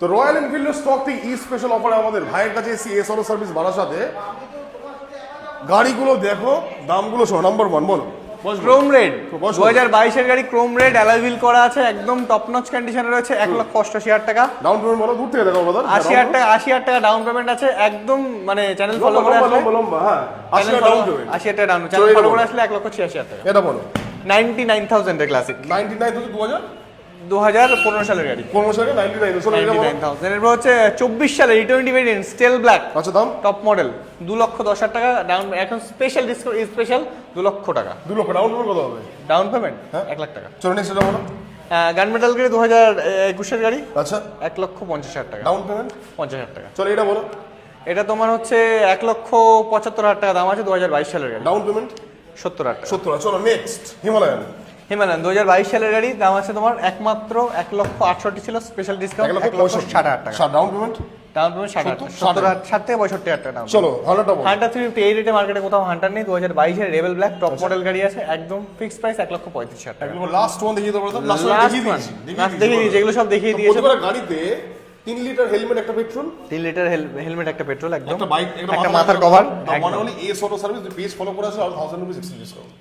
তো royal এনফিল্ডের stock থেকে special অফারে আমাদের ভাইয়ের কাছে এসি এস অটো সার্ভিস বারাসাতে গাড়িগুলো দেখো, দামগুলো শোনো। নাম্বার 1 বলো। ক্রোম রেড 2022 এর গাড়ি, ক্রোম রেড অ্যালয় হুইল করা আছে, একদম টপ নচ কন্ডিশনে রয়েছে। 1,88,000 টাকা ডাউন পেমেন্ট বলো, দূর থেকে দেখো ব্রাদার। 80,000 টাকা ডাউন পেমেন্ট আছে। একদম মানে চ্যানেল ফলো করে আসলে লম্বা, হ্যাঁ 80 ডাউন পেমেন্ট। 80,000 টাকা ডাউন, চ্যানেল ফলো করে আসলে 1,86,000 টাকা। এটা বলো। 99,000 এর ক্লাসিক, 99 থেকে 2000 2015 সালের গাড়ি। 15 সালে 99। চলো এটা বলো। 99,000 এরপর হচ্ছে 24 সালের ই20 ভেরিয়েন্ট স্টেল ব্ল্যাক, আচ্ছা দাম টপ মডেল, 2,10,000 টাকা ডাউন। এখন স্পেশাল ডিসকাউন্ট স্পেশাল 2 লক্ষ টাকা 2 লক্ষ ডাউন পেমেন্ট কত হবে? ডাউন পেমেন্ট, হ্যাঁ 1 লাখ টাকা। চলো নেক্সট এটা বলো। গান মেটাল গাড়ি 2021 এর গাড়ি, আচ্ছা 1,50,000 টাকা ডাউন পেমেন্ট। 50,000 টাকা। চলো এটা বলো। এটা তোমার হচ্ছে 1,75,000 টাকা দাম আছে, 2022 সালের গাড়ি, ডাউন পেমেন্ট 70,000 টাকা। 70। চলো নেক্সট হিমালয়ান। হিমালয়ান 2022 সালের গাড়ি, দাম আছে তোমার একমাত্র 1,68,000 ছিল, স্পেশাল ডিসকাউন্ট 1,60,000 টাকা। Down payment. ডাউন পেমেন্ট 60,000 থেকে 65,000 টাকা ডাউন। চলো হান্টারটা বলো। হান্টার 350 এই রেটে মার্কেটে কোথাও হান্টার নেই। 2022 এর রেবেল ব্ল্যাক টপ মডেল গাড়ি আছে, একদম ফিক্সড প্রাইস 1,35,000 টাকা। একদম লাস্ট ওয়ান দেখিয়ে দাও ব্রাদার। লাস্ট ওয়ান লাস্ট দেখিয়ে ওয়ান দিয়েছি। দেখিয়ে দিয়েছি, এগুলো সব দেখিয়ে দিয়েছে। প্রতিবার গাড়িতে 3 লিটার হেলমেট, একটা পেট্রোল, 3 লিটার হেলমেট, একটা পেট্রোল, একদম একটা বাইক, একটা মাথার কভার। মানে হলো S auto service. Page follow করে আসো আর 1000 রুপিস এক্সট্রা ডিসকাউন্ট।